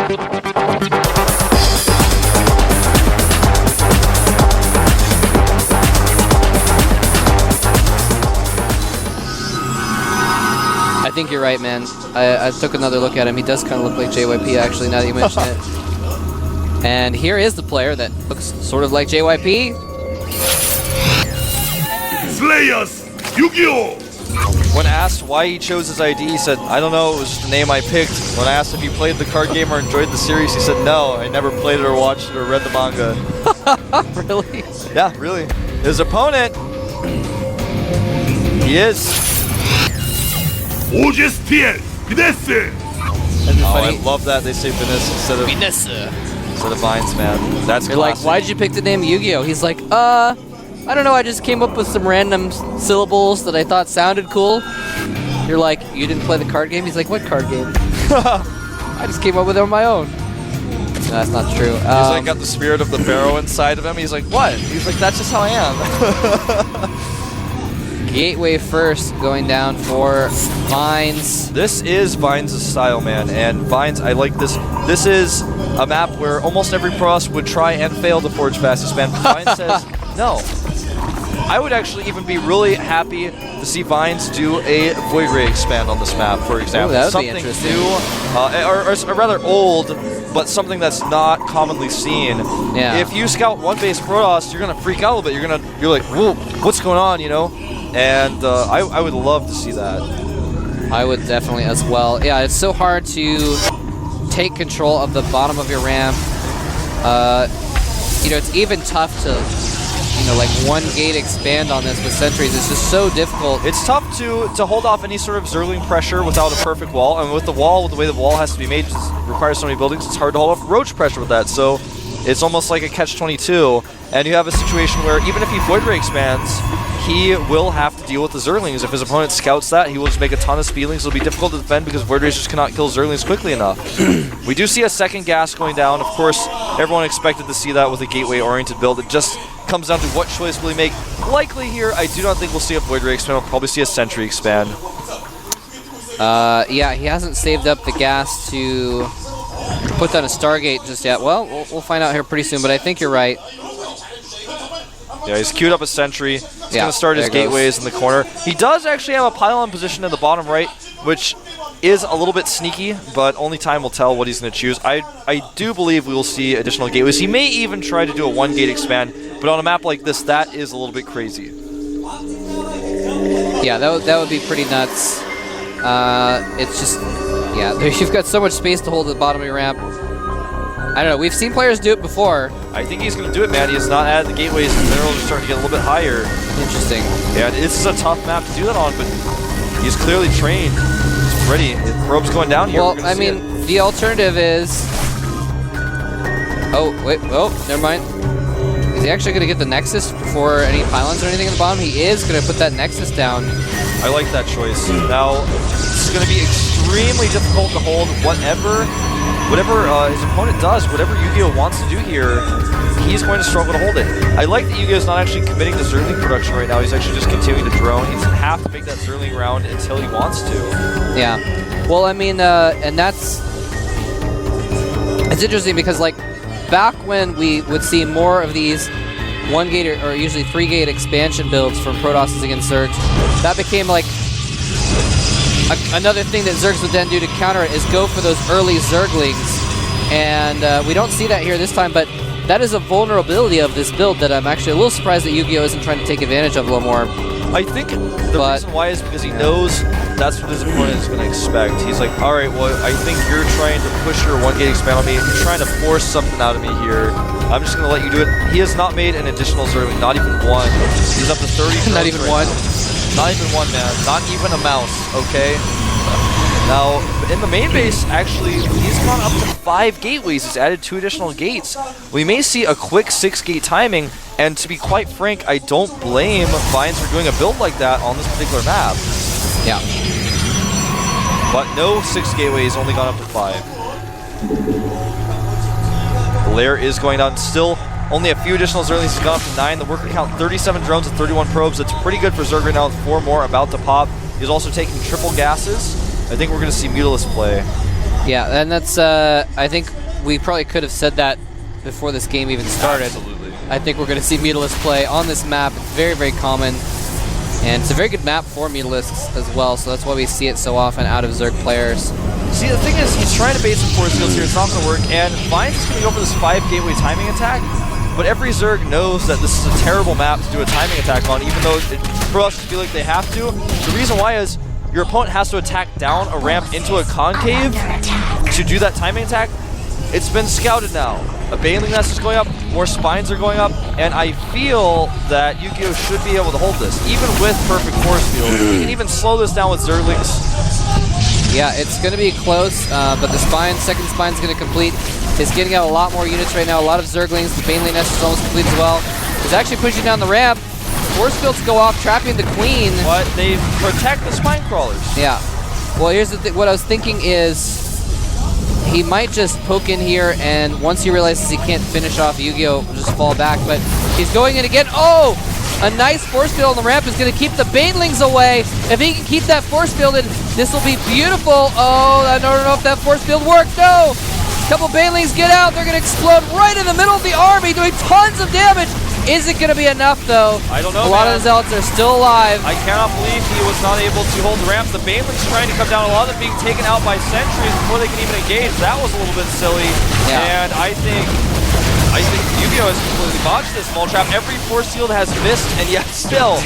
I think you're right, man. I took another look at him. He does kind of look like JYP, actually, now that you mention it. And here is the player that looks sort of like JYP. Slayers, Yu-Gi-Oh! When asked why he chose his ID, he said, I don't know, it was just the name I picked. When asked if he played the card game or enjoyed the series, he said, no, I never played it or watched it or read the manga. Really? Yeah, really. His opponent, he is. oGs-TL, Finesse! Oh, I love that they say Finesse instead of Vines, man. That's You're like, why'd you pick the name Yu-Gi-Oh? He's like, I don't know, I just came up with some random syllables that I thought sounded cool. You're like, you didn't play the card game? He's like, what card game? I just came up with it on my own. No, that's not true. He's like got the spirit of the pharaoh inside of him. He's like, what? He's like, that's just how I am. Gateway first, going down for Vines. This is Vines' style, man, and Vines, I like this. This is a map where almost every pros would try and fail to forge fastest man. Vines says, no. I would actually even be really happy to see Vines do a Void Ray expand on this map, for example. Ooh, that would something be interesting. new, or rather old, but something that's not commonly seen. Yeah. If you scout one base Protoss, you're gonna freak out a little bit. You're like, whoa, what's going on, you know? And I would love to see that. I would definitely as well. Yeah, it's so hard to take control of the bottom of your ramp. You know, it's even tough to, you know, like one gate expand on this with sentries. It's just so difficult. It's tough to hold off any sort of Zergling pressure without a perfect wall. And with the wall, the way the wall has to be made, it requires so many buildings, it's hard to hold off Roach pressure with that. So it's almost like a catch-22. And you have a situation where even if he Void Ray expands, he will have to deal with the Zerglings. If his opponent scouts that, he will just make a ton of speedlings. It'll be difficult to defend because Void Rays just cannot kill Zerglings quickly enough. We do see a second gas going down. Of course, everyone expected to see that with a gateway-oriented build. It just comes down to what choice will he make. Likely here, I do not think we'll see a Void Ray expand. We'll probably see a Sentry expand. Yeah, he hasn't saved up the gas to put down a Stargate just yet. Well, we'll find out here pretty soon, but I think you're right. Yeah, he's queued up a Sentry. He's going to start his gateways in the corner. He does actually have a pylon position in the bottom right, which is a little bit sneaky, but only time will tell what he's going to choose. I do believe we will see additional gateways. He may even try to do a one-gate expand, but on a map like this, that is a little bit crazy. Yeah, that would be pretty nuts. It's just, yeah, you've got so much space to hold at the bottom of your ramp. I don't know, we've seen players do it before. I think he's going to do it, man. He has not added the gateways. The minerals are starting to get a little bit higher. Interesting. Yeah, this is a tough map to do that on, but he's clearly trained. He's ready. The probe's going down here. Well, I mean, the alternative is... Oh, wait, oh, never mind. Is he actually going to get the Nexus before any pylons or anything at the bottom? He is going to put that Nexus down. I like that choice. Now, it's going to be extremely difficult to hold whatever his opponent does, whatever Yu-Gi-Oh wants to do here, he's going to struggle to hold it. I like that Yu-Gi-Oh's not actually committing to Zergling production right now. He's actually just continuing to drone. He doesn't have to make that Zergling round until he wants to. Yeah. Well, I mean, and it's interesting because, like, back when we would see more of these one-gate or usually three-gate expansion builds from Protosses against Zergs, that became, like, another thing that Zergs would then do to counter it is go for those early Zerglings, and we don't see that here this time, but that is a vulnerability of this build that I'm actually a little surprised that Yu-Gi-Oh isn't trying to take advantage of a little more. I think the reason why is because he knows that's what his opponent is going to expect. He's like, all right, well, I think you're trying to push your one-gate expand on me. You're trying to force something out of me here. I'm just going to let you do it. He has not made an additional Zergling, not even one. He's up to 30. Not even one? Not even one, man. Not even a mouse, okay? Now, in the main base, actually, he's gone up to 5 gateways. He's added 2 additional gates. We may see a quick 6-gate timing, and to be quite frank, I don't blame Vines for doing a build like that on this particular map. Yeah. But no 6 gateways, only gone up to 5. The lair is going down. Still, only a few additional Zerglings. He's gone up to 9. The worker count, 37 drones and 31 probes. That's pretty good for Zerg right now with 4 more about to pop. He's also taking triple gases. I think we're going to see Mutilus play. Yeah, and that's, I think we probably could have said that before this game even started. Absolutely. I think we're going to see Mutalisks play on this map. It's very, very common. And it's a very good map for Mutalisks as well, so that's why we see it so often out of Zerg players. See, the thing is, he's trying to bait some force fields here. It's not going to work. And Vine's is going to go for this 5 gateway timing attack. But every Zerg knows that this is a terrible map to do a timing attack on, even though Protoss feel like they have to. The reason why is your opponent has to attack down a ramp into a concave to do that timing attack. It's been scouted now. A Baneling Nest is going up, more spines are going up, and I feel that Yu-Gi-Oh! Should be able to hold this, even with perfect force field. He can even slow this down with Zerglings. Yeah, it's going to be close, but the second spine is going to complete. He's getting out a lot more units right now, a lot of Zerglings. The Baneling Nest is almost complete as well. He's actually pushing down the ramp. Force fields go off, trapping the Queen. But they protect the spine crawlers. Yeah. Well, here's the thing. What I was thinking is he might just poke in here, and once he realizes he can't finish off Yu-Gi-Oh! Just fall back. But he's going in again. Oh! A nice force field on the ramp is going to keep the Banelings away. If he can keep that force field in, this will be beautiful. Oh, I don't know if that force field worked. No! A couple Banelings get out. They're going to explode right in the middle of the army, doing tons of damage. Is it going to be enough, though? I don't know, A lot of the Zealots are still alive. I cannot believe he was not able to hold the ramp. The Banelings trying to come down. A lot of them being taken out by sentries before they can even engage. That was a little bit silly. Yeah. And I think Yu-Gi-Oh! Has completely botched this mole trap. Every force field has missed, and yet still,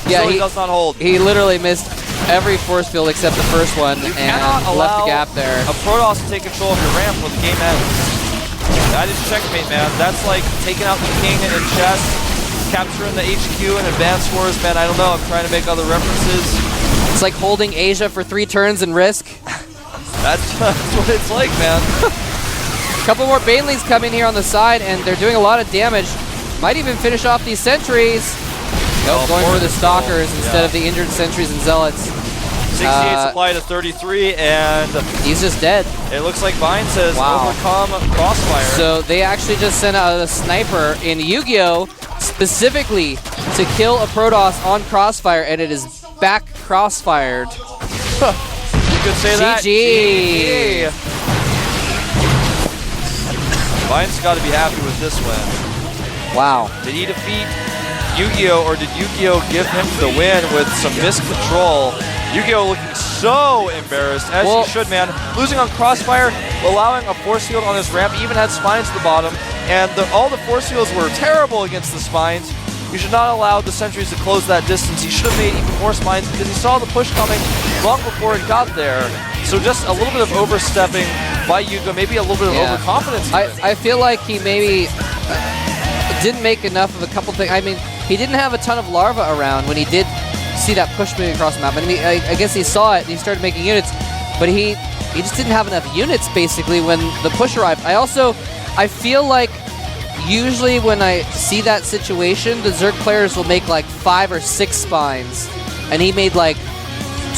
Yeah, he does not hold. He literally missed every force field except the first one and left the gap there. A Protoss to take control of your ramp when the game ends. That is checkmate, man. That's like taking out the king in chess, capturing the HQ in Advanced Wars, man. I don't know. I'm trying to make other references. It's like holding Asia for 3 turns in Risk. That's what it's like, man. A couple more Banelings come in here on the side, and they're doing a lot of damage. Might even finish off these sentries. Nope, going for the Stalkers instead of the injured sentries and Zealots. 68 supply to 33, and he's just dead. It looks like Vines has overcome Crossfire. So they actually just sent out a sniper in Yu-Gi-Oh! Specifically to kill a Protoss on Crossfire, and it is back crossfired. You could say that. GG. Vines got to be happy with this win. Wow. Did he defeat Yu-Gi-Oh! Or did Yu-Gi-Oh! Give him the win with some miscontrol? Yu-Gi-Oh! Looking so embarrassed, as he should, man. Losing on Crossfire, allowing a force field on his ramp, even had spines at the bottom, and all the force fields were terrible against the spines. You should not allow the sentries to close that distance. He should have made even more spines because he saw the push coming long before it got there. So just a little bit of overstepping by Yu-Gi-Oh! Maybe a little bit of overconfidence. I feel like he maybe didn't make enough of a couple things. I mean, he didn't have a ton of larva around when he did see that push moving across the map. I mean, I guess he saw it and he started making units, but he just didn't have enough units basically when the push arrived. I feel like usually when I see that situation, the Zerg players will make like 5 or 6 spines, and he made like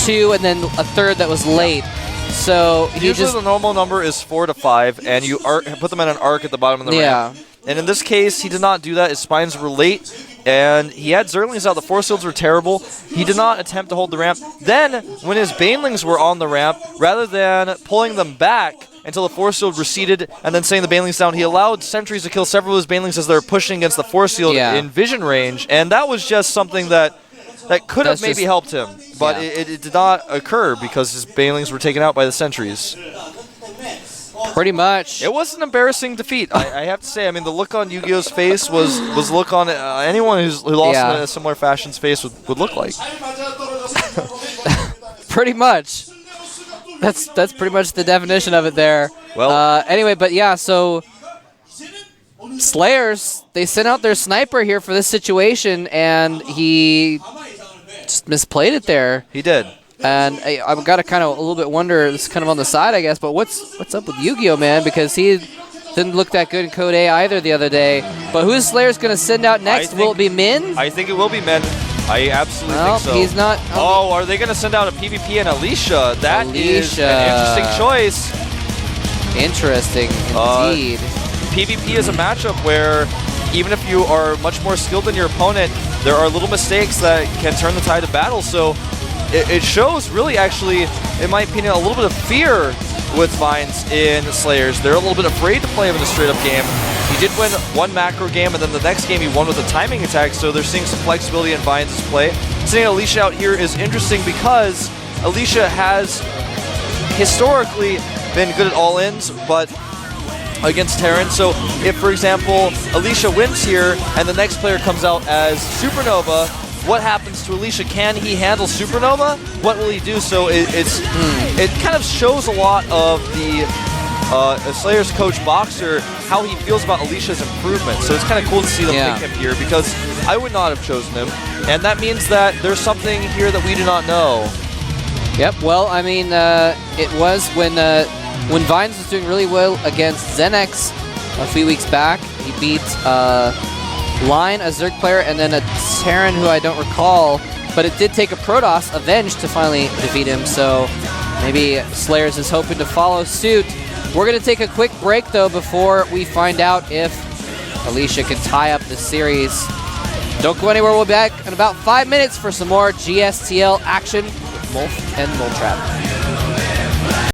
2 and then a third that was late. So usually the normal number is 4 to 5, and you put them in an arc at the bottom of the ramp. And in this case, he did not do that. His spines were late, and he had Zerglings out. The force fields were terrible. He did not attempt to hold the ramp. Then, when his Banelings were on the ramp, rather than pulling them back until the force field receded and then sending the Banelings down, he allowed sentries to kill several of his Banelings as they were pushing against the force field in vision range. And that was just something that could have maybe helped him, but it did not occur because his Banelings were taken out by the sentries. Pretty much. It was an embarrassing defeat. I have to say. I mean, the look on Yu-Gi-Oh's face was the look on anyone who lost in a similar fashion's face would look like. Pretty much. That's pretty much the definition of it there. Well, anyway, but yeah, so Slayers, they sent out their sniper here for this situation, and he just misplayed it there. He did. And I've got to kind of a little bit wonder, this is kind of on the side, I guess, but what's up with Yu-Gi-Oh, man? Because he didn't look that good in Code A either the other day. But who's Slayer's going to send out next? Will it be Min? I think it will be Min. I absolutely think so. He's not. Oh, are they going to send out a PvP and Alicia? That is an interesting choice. Interesting, indeed. PvP is a matchup where even if you are much more skilled than your opponent, there are little mistakes that can turn the tide of battle. So it shows really actually, in my opinion, a little bit of fear with Vines in Slayers. They're a little bit afraid to play him in a straight-up game. He did win one macro game, and then the next game he won with a timing attack, so they're seeing some flexibility in Vines' play. Seeing Alicia out here is interesting because Alicia has historically been good at all-ins, but against Terran. So if, for example, Alicia wins here and the next player comes out as Supernova, what happens to Alicia? Can he handle Supernova? What will he do? So it kind of shows a lot of the Slayer's coach Boxer, how he feels about Alicia's improvement. So it's kind of cool to see them pick him here because I would not have chosen him. And that means that there's something here that we do not know. Yep, well, I mean, it was when Vines was doing really well against ZeNEX a few weeks back. He beat Line, a Zerg player, and then a Terran who I don't recall, but it did take a Protoss, Avenge, to finally defeat him, so maybe Slayers is hoping to follow suit. We're going to take a quick break, though, before we find out if Alicia can tie up the series. Don't go anywhere. We'll be back in about 5 minutes for some more GSTL action with Molf and Moltrap.